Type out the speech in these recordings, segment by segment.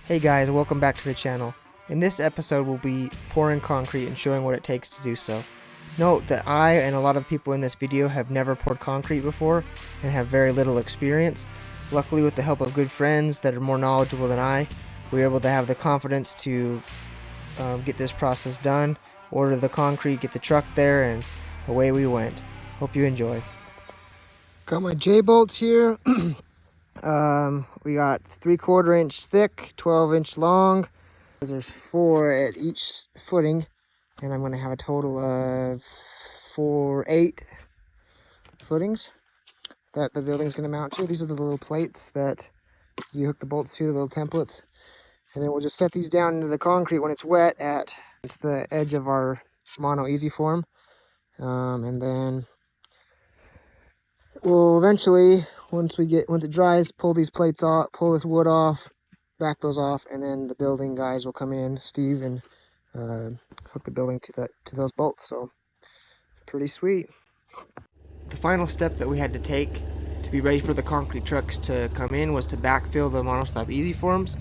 Hey guys, welcome back to the channel. In this episode we'll be pouring concrete and showing what it takes to do so. Note that I and a lot of people in this video have never poured concrete before and have very little experience. Luckily, with the help of good friends that are more knowledgeable than I, we were able to have the confidence to get this process done, order the concrete, get the truck there, and away we went. Hope you enjoy. Got my J-bolts here. We got 3/4 inch thick, 12-inch long. There's 4 at each footing, and I'm going to have a total of 8 footings that the building's going to mount to. These are the little plates that you hook the bolts to, the little templates. And then we'll just set these down into the concrete when it's wet at the edge of our Mono Easy form. And then we'll eventually, once it dries, pull these plates off, pull this wood off, back those off, and then the building guys will come in, Steve, and hook the building to those bolts. So pretty sweet. The final step that we had to take to be ready for the concrete trucks to come in was to backfill the Monoslab Easy forms.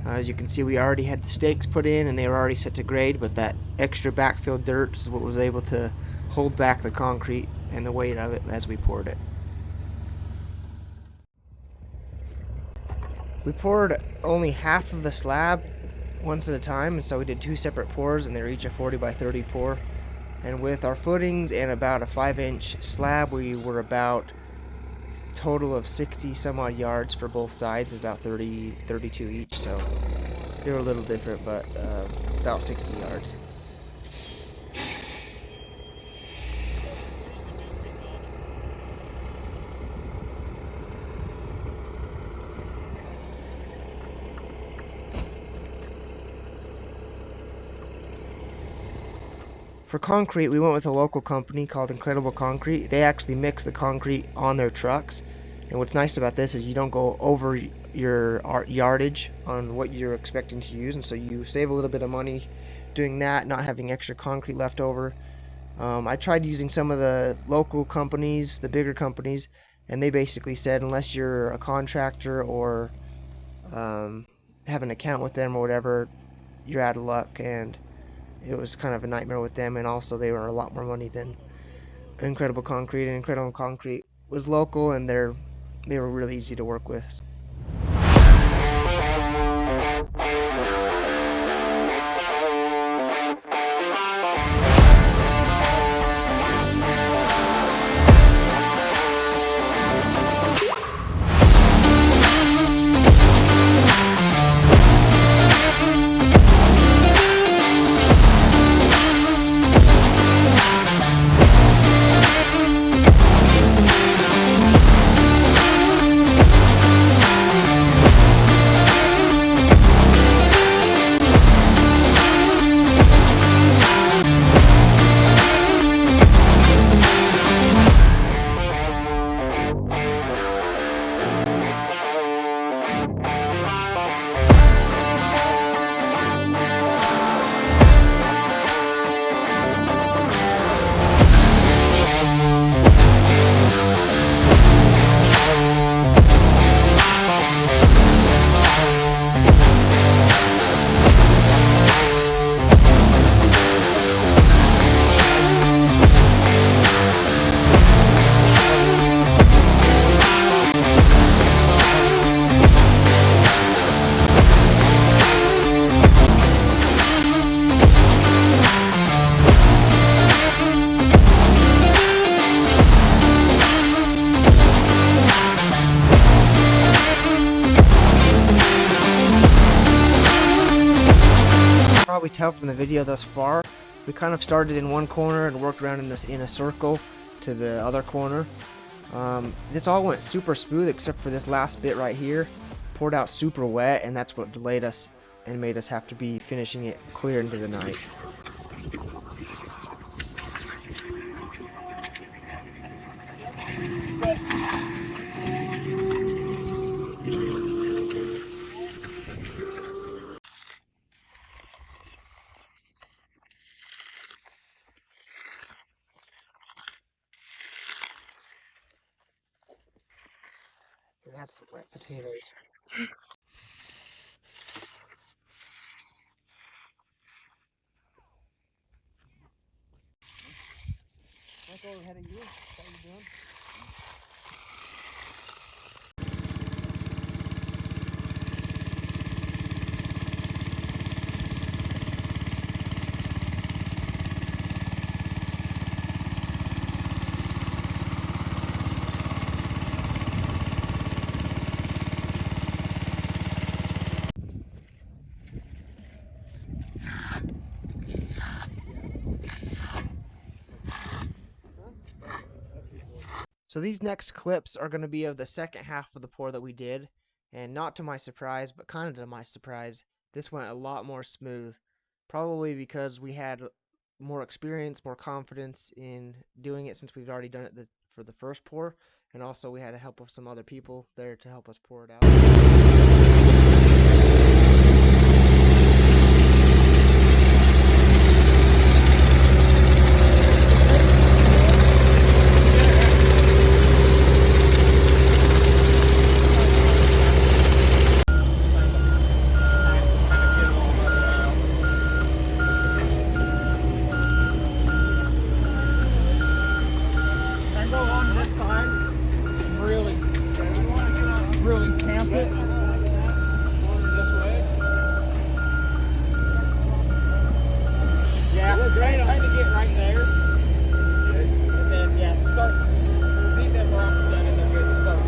As you can see, we already had the stakes put in and they were already set to grade, but that extra backfill dirt is what was able to hold back the concrete and the weight of it as we poured it. We poured only half of the slab once at a time, and so we did 2 separate pours, and they were each a 40 by 30 pour. And with our footings and about a 5-inch slab, we were about a total of 60 some odd yards for both sides, about 32 each, so they were a little different, but about 60 yards. For concrete, we went with a local company called Incredible Concrete. They actually mix the concrete on their trucks. And what's nice about this is you don't go over your yardage on what you're expecting to use. And so you save a little bit of money doing that, not having extra concrete left over. I tried using some of the local companies, the bigger companies, and they basically said unless you're a contractor or have an account with them or whatever, you're out of luck. And it was kind of a nightmare with them, and also they were a lot more money than Incredible Concrete. And Incredible Concrete was local, and they were really easy to work with. Probably tell from the video thus far, we kind of started in one corner and worked around in a circle to the other corner. This all went super smooth except for this last bit right here. Poured out super wet, and that's what delayed us and made us have to be finishing it clear into the night. That's the wet potatoes. go ahead of you. What are you doing? So these next clips are going to be of the second half of the pour that we did, and not to my surprise, but kind of to my surprise, this went a lot more smooth, probably because we had more experience, more confidence in doing it since we've already done it for the first pour, and also we had help of some other people there to help us pour it out. Really tamp it. Yeah, trying to get right there. And then, yeah, start. Beat them rocks down and they're good to start.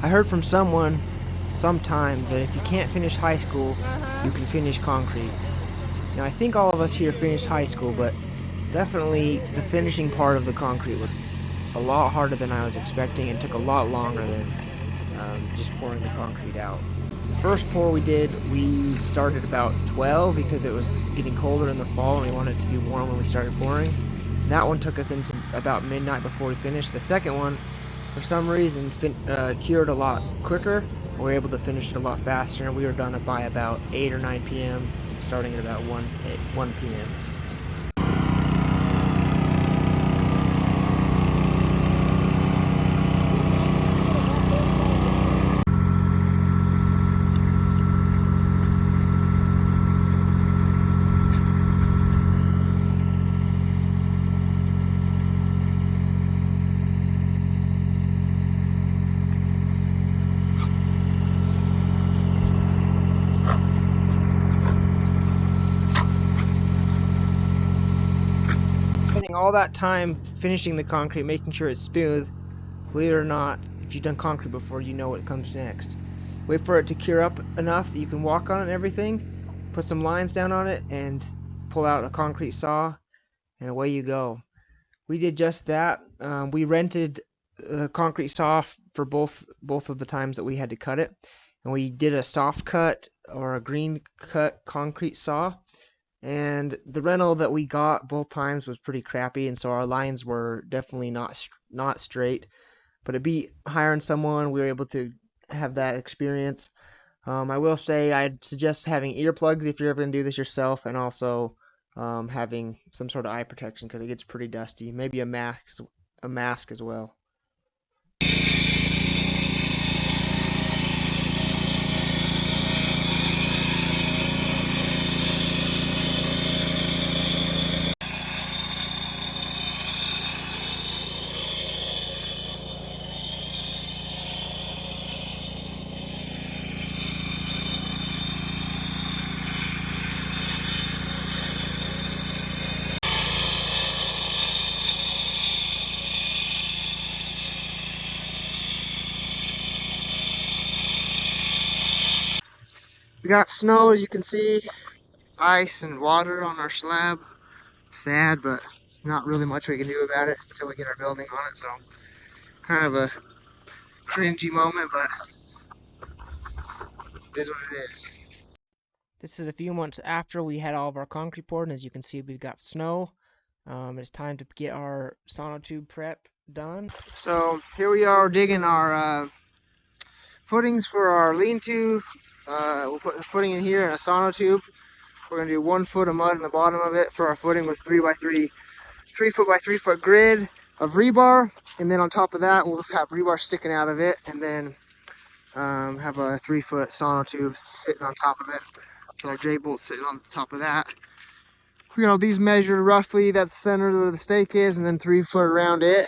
I heard from someone sometime that if you can't finish high school, you can finish concrete. Now I think all of us here finished high school, but definitely the finishing part of the concrete was a lot harder than I was expecting and took a lot longer than just pouring the concrete out. The first pour we did, we started about 12 because it was getting colder in the fall and we wanted to be warm when we started pouring. That one took us into about midnight before we finished. The second one, for some reason, cured a lot quicker. We were able to finish it a lot faster, and we were done by about 8 or 9 p.m., starting at about 1 p.m. spending all that time finishing the concrete, making sure it's smooth, believe it or not, if you've done concrete before, you know what comes next. Wait for it to cure up enough that you can walk on it and everything, put some lines down on it, and pull out a concrete saw, and away you go. We did just that. We rented a concrete saw for both of the times that we had to cut it, and we did a soft cut or a green cut concrete saw. And the rental that we got both times was pretty crappy, and so our lines were definitely not straight. But it beat hiring someone. We were able to have that experience. I will say I'd suggest having earplugs if you're ever gonna do this yourself, and also having some sort of eye protection because it gets pretty dusty. Maybe a mask as well. We got snow, as you can see, ice and water on our slab. Sad, but not really much we can do about it until we get our building on it. So kind of a cringy moment, but it is what it is. This is a few months after we had all of our concrete poured, and as you can see, we've got snow. It's time to get our Sono tube prep done. So here we are digging our footings for our lean-to. We'll put the footing in here in a Sono tube. We're gonna do 1 foot of mud in the bottom of it for our footing with 3 foot by 3 foot grid of rebar, and then on top of that we'll have rebar sticking out of it, and then have a 3 foot Sono tube sitting on top of it with our J-bolt sitting on the top of that. We got these measured roughly, that's the center where the stake is, and then 3 foot around it.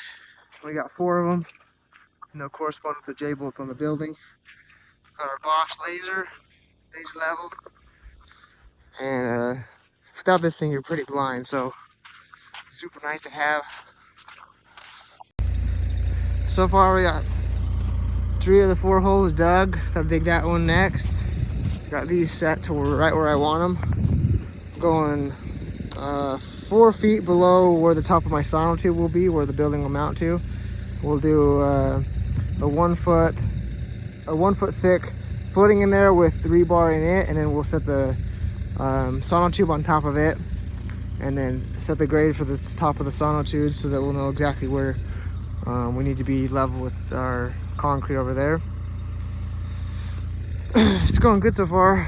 We got 4 of them, and they'll correspond with the J-bolts on the building. Got our Bosch laser level, and without this thing you're pretty blind, so super nice to have. So far we got 3 of the 4 holes dug. Gotta dig that one next. Got these set to right where I want them. Going 4 feet below where the top of my Sono tube will be, where the building will mount to. We'll do a 1 foot thick footing in there with the rebar in it, and then we'll set the Sono tube on top of it, and then set the grade for the top of the Sono tube so that we'll know exactly where we need to be level with our concrete over there. It's going good so far.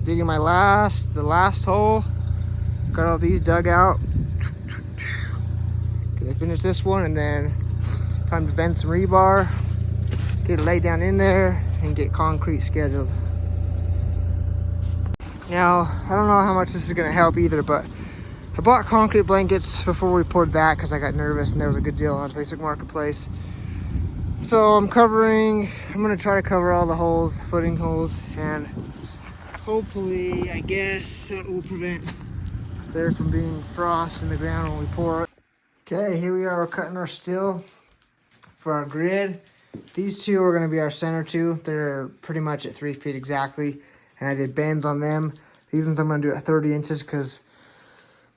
Digging the last hole. Got all these dug out. Gonna finish this one, and then time to bend some rebar, get it laid down in there, and get concrete scheduled. Now, I don't know how much this is gonna help either, but I bought concrete blankets before we poured that because I got nervous and there was a good deal on Basic Marketplace. So I'm gonna try to cover all the holes, footing holes, and hopefully, I guess, that will prevent there from being frost in the ground when we pour it. Okay, here we are, we're cutting our steel for our grid. These 2 are gonna be our center 2. They're pretty much at 3 feet exactly, and I did bends on them. These ones I'm gonna do at 30 inches because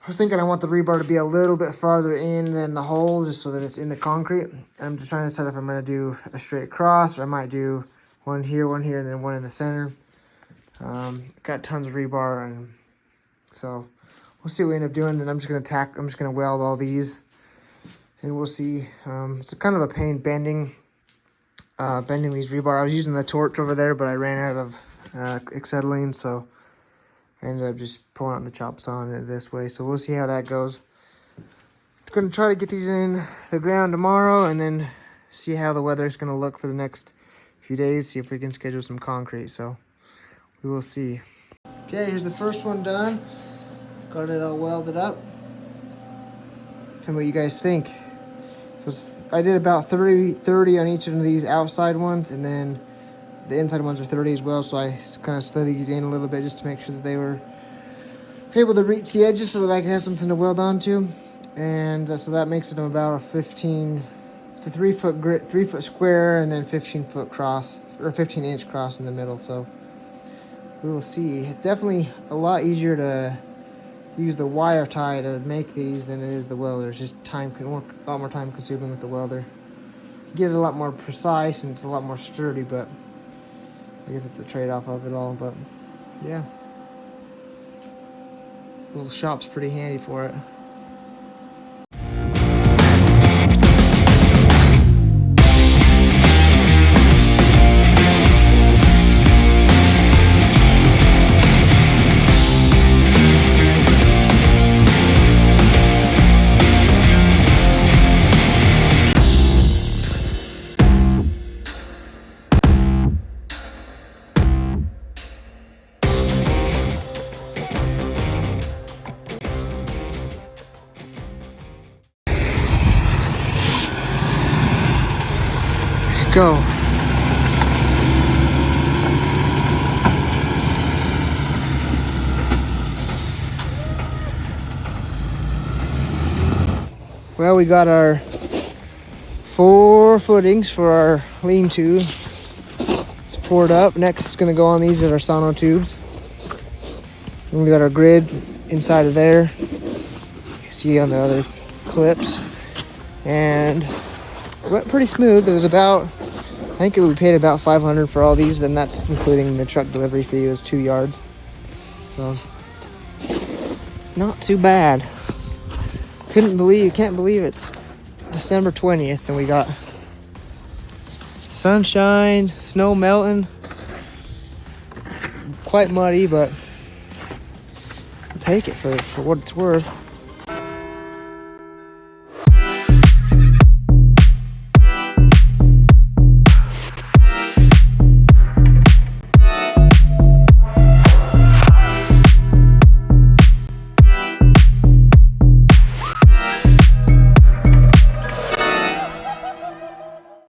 I was thinking I want the rebar to be a little bit farther in than the hole, just so that it's in the concrete. I'm just trying to decide if I'm gonna do a straight cross, or I might do one here, and then one in the center. Got tons of rebar, and so we'll see what we end up doing. Then I'm just gonna weld all these, and we'll see. It's kind of a pain bending these rebar. I was using the torch over there, but I ran out of acetylene, so I ended up just pulling out the chop saw on it this way. So we'll see how that goes. I'm gonna try to get these in the ground tomorrow, and then see how the weather is gonna look for the next few days. See if we can schedule some concrete. So we will see. Okay, here's the first one done. Got it all welded up. Tell me what you guys think. I did about 30 on each of these outside ones, and then the inside ones are 30 as well, so I kind of slid these in a little bit just to make sure that they were able to reach the edges so that I can have something to weld onto, and so that makes it about a 15. It's a 3 foot grid, 3 foot square, and then 15-foot cross or 15-inch cross in the middle. So we will see. It's definitely a lot easier to use the wire tie to make these than it is the welder. It's just a lot more time consuming with the welder. Get it a lot more precise and it's a lot more sturdy, but I guess it's the trade-off of it all. But yeah, little shop's pretty handy for it. Go. Well, we got our 4 footings for our lean-to. It's poured up. Next is going to go on these are our Sono tubes. And we got our grid inside of there. You see on the other clips. And it went pretty smooth. It was about, I think we paid about $500 for all these, then that's including the truck delivery fee. It was 2 yards. So, not too bad. Can't believe it's December 20th and we got sunshine, snow melting. Quite muddy, but I'll take it for what it's worth.